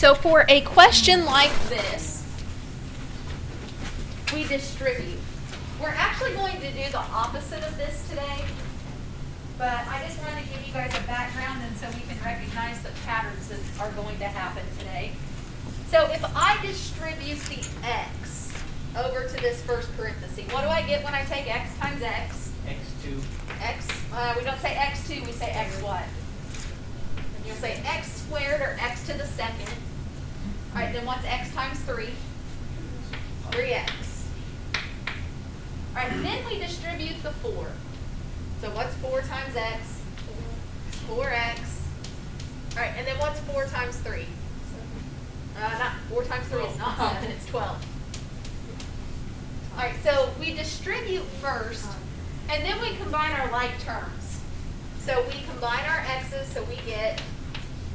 So for a question like this, we distribute. We're actually going to do the opposite of this today, but I just wanted to give you guys a background and so we can recognize the patterns that are going to happen today. So if I distribute the x over to this first parenthesis, what do I get when I take x times x? x2. X, we don't say x2, we say x what? You'll say x squared or x to the second. All right, then what's x times 3? 3x. All right, then we distribute the 4. So what's 4 times x? 4x. All right, and then what's 4 times 3? Not 4 times 3 is not 7, it's 12. All right, so we distribute first, and then we combine our like terms. So we combine our x's, so we get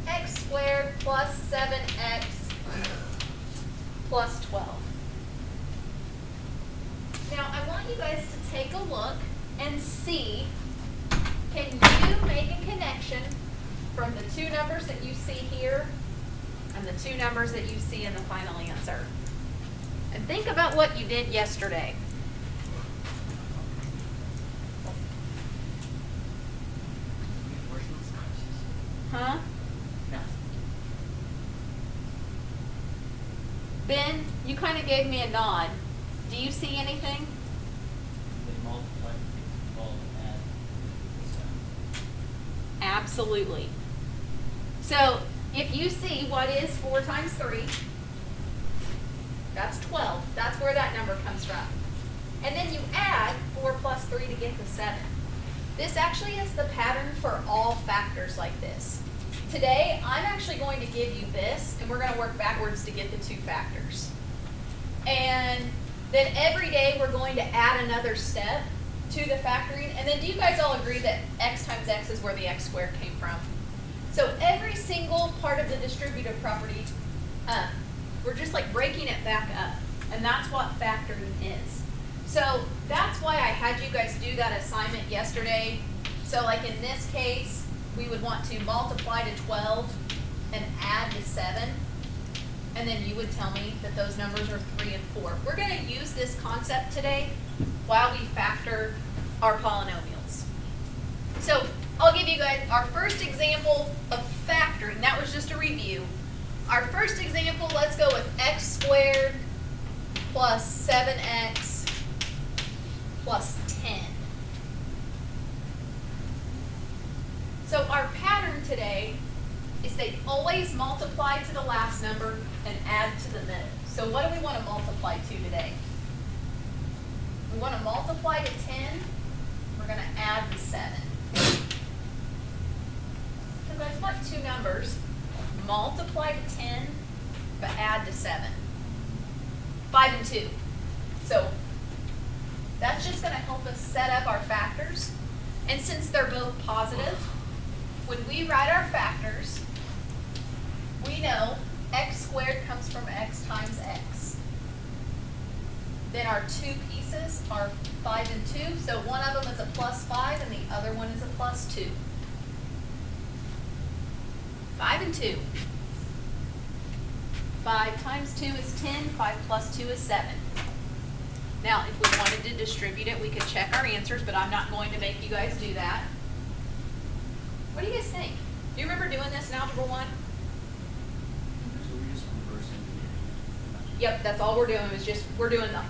x squared plus 7x plus 12. Now, I want you guys to take a look and see, can you make a connection from the two numbers that you see here and the two numbers that you see in the final answer? And think about what you did yesterday. Huh? No. Ben, you kind of gave me a nod. Do you see anything? They multiply all add. Absolutely. So if you see what is 4 times 3, that's 12. That's where that number comes from. And then you add 4 plus 3 to get the 7. This actually is the pattern for all factors like this. Today, I'm actually going to give you this, and we're going to work backwards to get the two factors. And then every day, we're going to add another step to the factoring. And then do you guys all agree that x times x is where the x squared came from? So every single part of the distributive property, we're just like breaking it back up. And that's what factoring is. So that's why I had you guys do that assignment yesterday. So like in this case, we would want to multiply to 12 and add to 7. And then you would tell me that those numbers are 3 and 4. We're going to use this concept today while we factor our polynomials. So I'll give you guys our first example of factoring. That was just a review. Our first example, let's go with x squared plus 7x plus 10. So our pattern today is they always multiply to the last number and add to the middle. So what do we want to multiply to today? We want to multiply to 10. We're going to add to 7. So guys, what two numbers? Multiply to 10, but add to 7. 5 and 2. So that's just going to help us set up our factors. And since they're both positive, when we write our factors, we know x squared comes from x times x. Then our two pieces are 5 and 2. So one of them is a plus 5 and the other one is a plus 2. 5 and 2. 5 times 2 is 10. 5 plus 2 is 7. Now, if we wanted to distribute it, we could check our answers, but I'm not going to make you guys do that. What do you guys think? Do you remember doing this in Algebra 1? So we're just reverse engineering. Yep, that's all we're doing is just, we're doing the,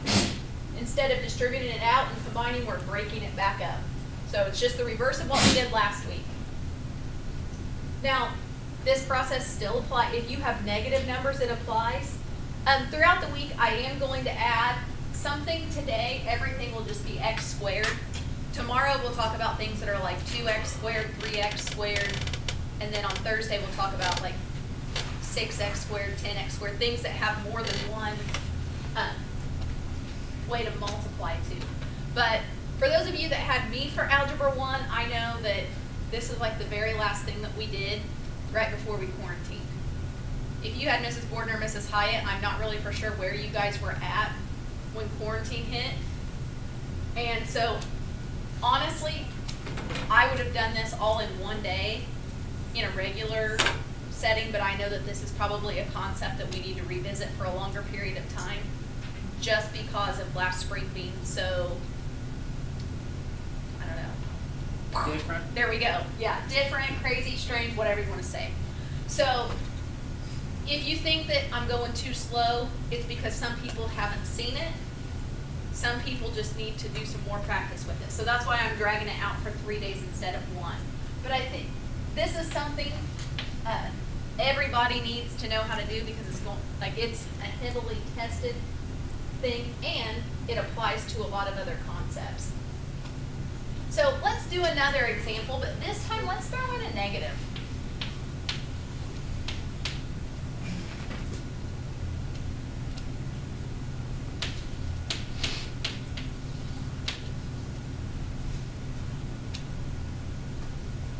instead of distributing it out and combining, we're breaking it back up. So it's just the reverse of what we did last week. Now, this process still applies. If you have negative numbers, it applies. Throughout the week, I am going to add something today. Everything will just be x squared. Tomorrow, we'll talk about things that are like 2x squared, 3x squared. And then on Thursday, we'll talk about like 6x squared, 10x squared, things that have more than one way to multiply to. But for those of you that had me for Algebra 1, I know that this is like the very last thing that we did right before we quarantined. If you had Mrs. Bordner or Mrs. Hyatt, I'm not really for sure where you guys were at when quarantine hit. And so, honestly, I would have done this all in one day in a regular setting, but I know that this is probably a concept that we need to revisit for a longer period of time, just because of last spring being so, I don't know. Different. There we go. Yeah, different, crazy, strange, whatever you want to say. So if you think that I'm going too slow, it's because some people haven't seen it. Some people just need to do some more practice with it. So that's why I'm dragging it out for 3 days instead of 1. But I think this is something everybody needs to know how to do, because it's a heavily tested thing, and it applies to a lot of other concepts. So let's do another example, but this time let's throw in a negative.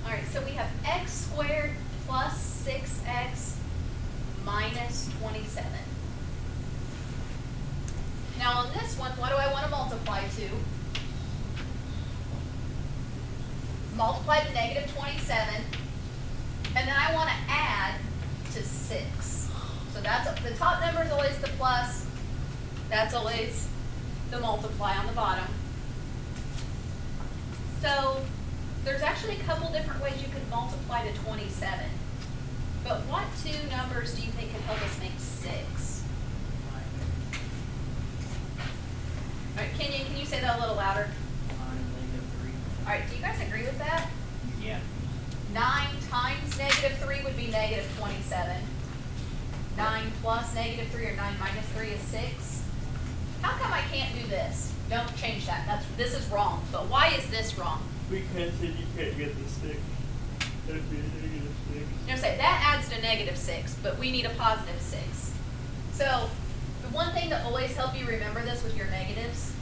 All right, so we have x squared plus 6x minus 27. Now on this one, what do I want to multiply to? Multiply to negative 27, and then I want to add to 6. So that's the top number is always the plus. That's always the multiply on the bottom. So there's actually a couple different ways you could multiply to 27. But what two numbers do you think could help us make 6? All right, can you say that a little louder? 9, -3. All right, do you guys agree with that? Yeah. 9 times negative 3 would be negative 27. 9 plus negative 3 or 9 minus 3 is 6. How come I can't do this? Don't change that. This is wrong. But why is this wrong? Because then you can't get the 6. That'd be a negative 6. You know, say that adds to negative 6, but we need a positive 6. So the one thing to always help you remember this with your negatives,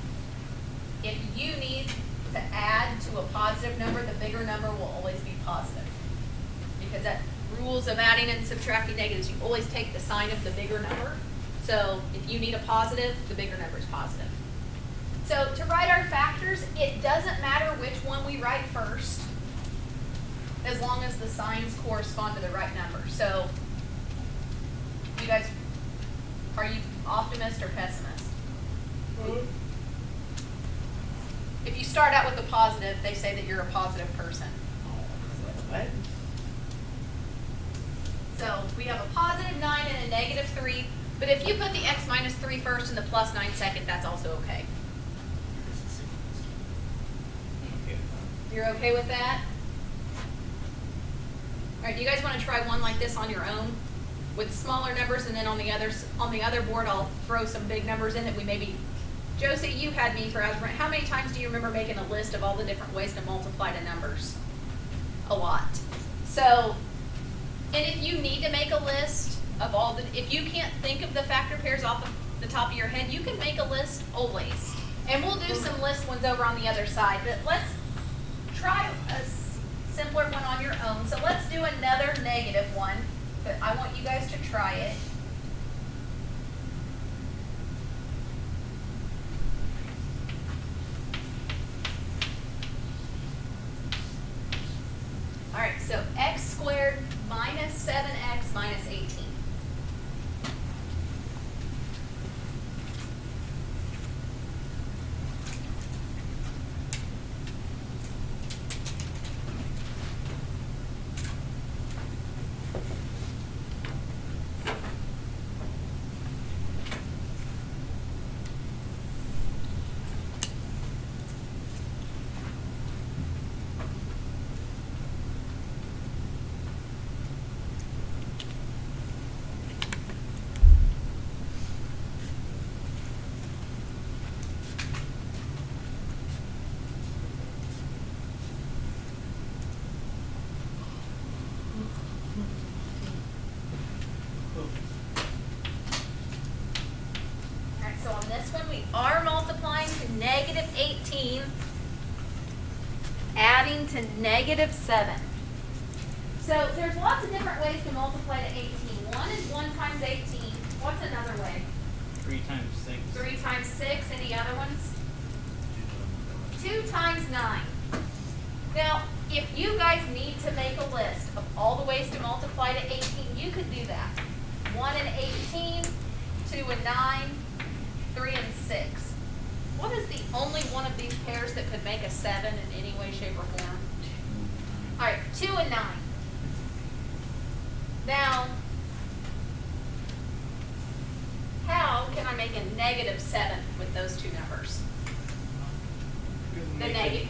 if you need to add to a positive number, the bigger number will always be positive. Because that rules of adding and subtracting negatives, you always take the sign of the bigger number. So if you need a positive, the bigger number is positive. So to write our factors, it doesn't matter which one we write first, as long as the signs correspond to the right number. So you guys, are you optimist or pessimist? If you start out with a positive, they say that you're a positive person. What? So we have a positive 9 and a negative 3, but if you put the x minus 3 first and the plus 9 second, that's also okay. Okay. You're okay with that? All right, do you guys want to try one like this on your own with smaller numbers, and then on the other board I'll throw some big numbers in that we maybe, Josie, you had me for algebra. How many times do you remember making a list of all the different ways to multiply to numbers? A lot. So, and if you need to make a list of all the, if you can't think of the factor pairs off of the top of your head, you can make a list always. And we'll do some list ones over on the other side, but let's try a simpler one on your own. So let's do another negative one, but I want you guys to try it. All right, so x squared minus 7x minus 18. Are multiplying to negative 18, adding to negative 7. So there's lots of different ways to multiply to 18. One is 1 times 18. What's another way? 3 times 6. 3 times 6. Any other ones? 2 times 9. Now, if you guys need to make a list of all the ways to multiply to 18, you could do that. 1 and 18, 2 and 9, 3 and 6. What is the only one of these pairs that could make a 7 in any way, shape, or form? All right, 2 and 9. Now, how can I make a negative 7 with those two numbers? The negative.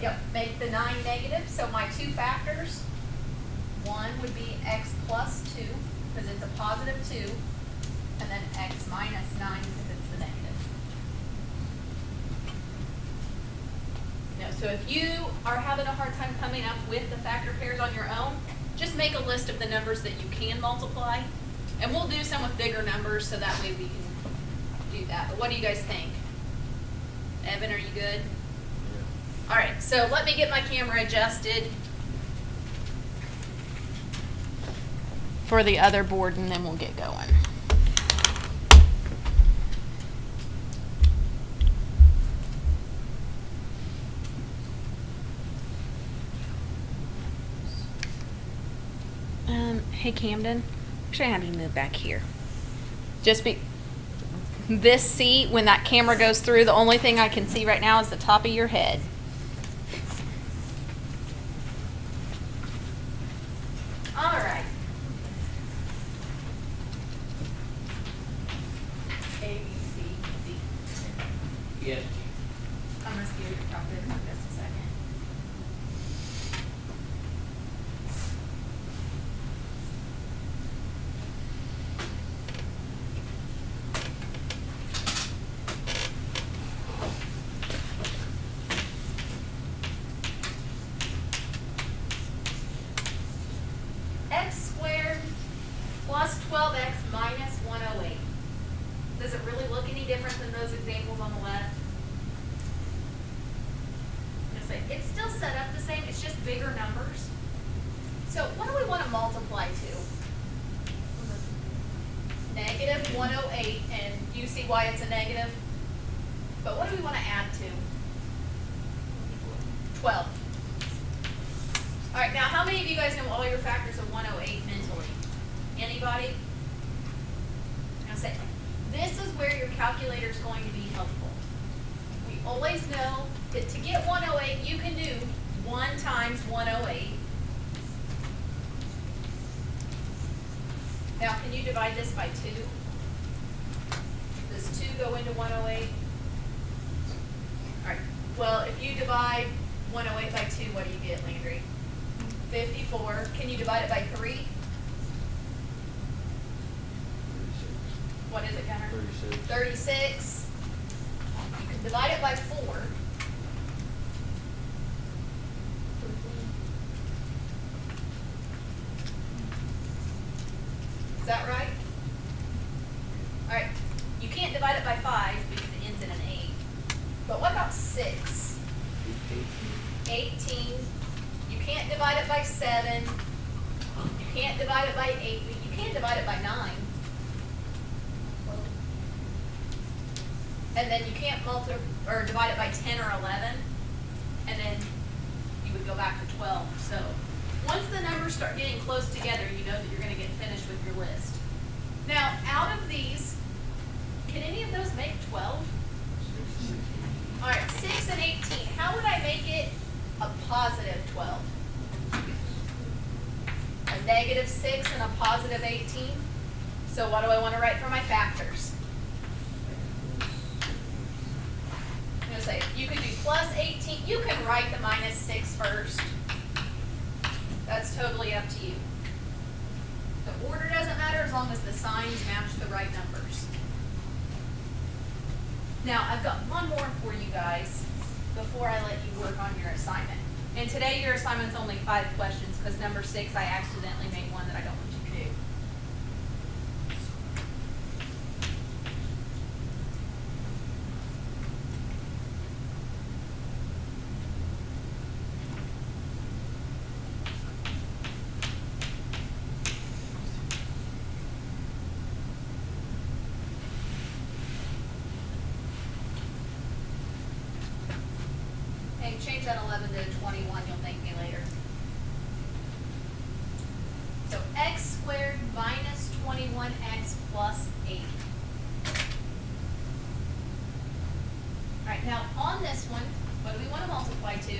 Yep, make the 9 negative. So my two factors, one would be x plus 2, because it's a positive 2, and then x minus 9, because it's the negative. No, so if you are having a hard time coming up with the factor pairs on your own, just make a list of the numbers that you can multiply, and we'll do some with bigger numbers so that way we can do that. But what do you guys think? Evan, are you good? All right, so let me get my camera adjusted for the other board, and then we'll get going. Hey Camden, actually I have you move back here. This seat, when that camera goes through, the only thing I can see right now is the top of your head. All right. A, B, C, D. Yes. I'm gonna skew your top there for just a second. X squared plus 12x minus 108. Does it really look any different than those examples on the left? I'm gonna say it's still set up the same, it's just bigger numbers. So what do we want to multiply to? Negative 108, and you see why it's a negative? But what do we want to add to? 12. All right, now how many of you guys know all your factors of 108 mentally? Anybody? I'll say, this is where your calculator is going to be helpful. We always know that to get 108, you can do 1 times 108. Now, can you divide this by 2? Does 2 go into 108? All right, well, if you divide 108 by 2, what do you get, Landry? 54. Can you divide it by 3? What is it, Gunnar? 36. 36. You can divide it by 4. Is that right? All right. You can't divide it by 5 because it ends in an 8. But what about 6? 18. You can't divide it by 7. You can't divide it by 8, but you can divide it by 9. And then you can't divide it by 10 or 11. And then you would go back to 12. So once the numbers start getting close together, you know that you're going to get finished with your list. Now, out of these, can any of those make 12? All right, 6 and 18. How would I make it a positive 12? A negative 6 and a positive 18. So what do I want to write for my factors? I'm going to say, you could do plus 18. You can write the minus 6 first. That's totally up to you. The order doesn't matter as long as the signs match the right numbers. Now, I've got one more for you guys before I let you work on your assignment. And today your assignment's only 5 questions because number 6, I accidentally made one that I don't want you to do. Hey, change that 11 11 to 21, you'll thank me later. So x squared minus 21x plus 80. All right, now on this one, what do we want to multiply to?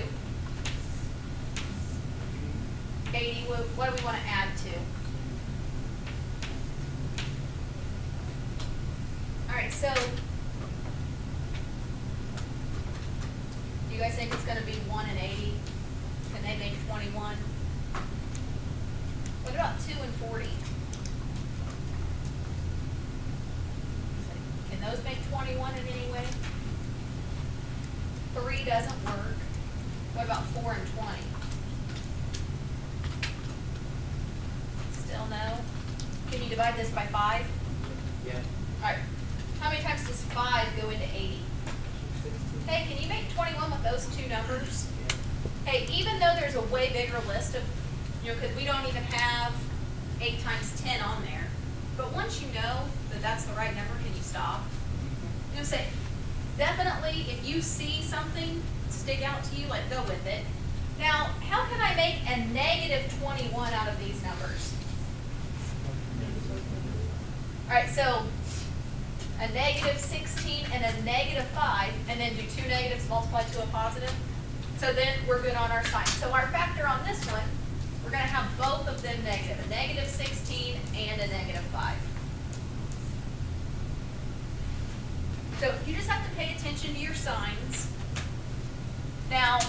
80, what do we want to add to? All right, so do you guys think it's going to be 1 and 80? Can they make 21? What about 2 and 40? Can those make 21 in any way? 3 doesn't work. What about 4 and 20? Still no? Can you divide this by 5? Yeah. All right. How many times does 5 go into 80? Hey, can you make 21 with those two numbers? Hey, even though there's a way bigger list of, because we don't even have 8 times 10 on there, but once you know that that's the right number, can you stop? You know, say, definitely, if you see something stick out to you, like, go with it. Now, how can I make a negative 21 out of these numbers? All right, so a negative 16 and a negative 5, and then do 2 negatives multiplied to a positive. So then we're good on our sign. So our factor on this one, we're going to have both of them negative, a negative 16 and a negative 5. So you just have to pay attention to your signs. Now,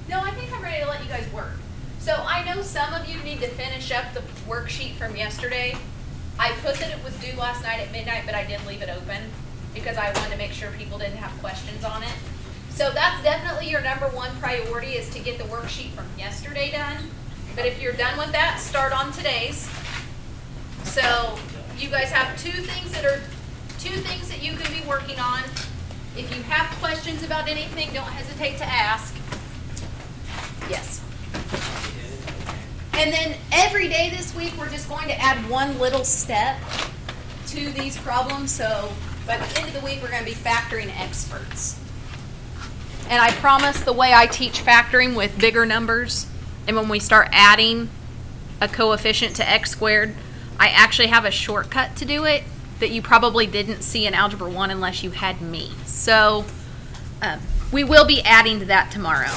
no, I think I'm ready to let you guys work. So I know some of you need to finish up the worksheet from yesterday. I put that it was due last night at midnight, but I did leave it open because I wanted to make sure people didn't have questions on it. So that's definitely your number one priority, is to get the worksheet from yesterday done. But if you're done with that, start on today's. So you guys have two things that you can be working on. If you have questions about anything, don't hesitate to ask. Yes. And then every day this week, we're just going to add one little step to these problems. So by the end of the week, we're going to be factoring experts. And I promise, the way I teach factoring with bigger numbers, and when we start adding a coefficient to x squared, I actually have a shortcut to do it that you probably didn't see in Algebra 1 unless you had me. So we will be adding to that tomorrow.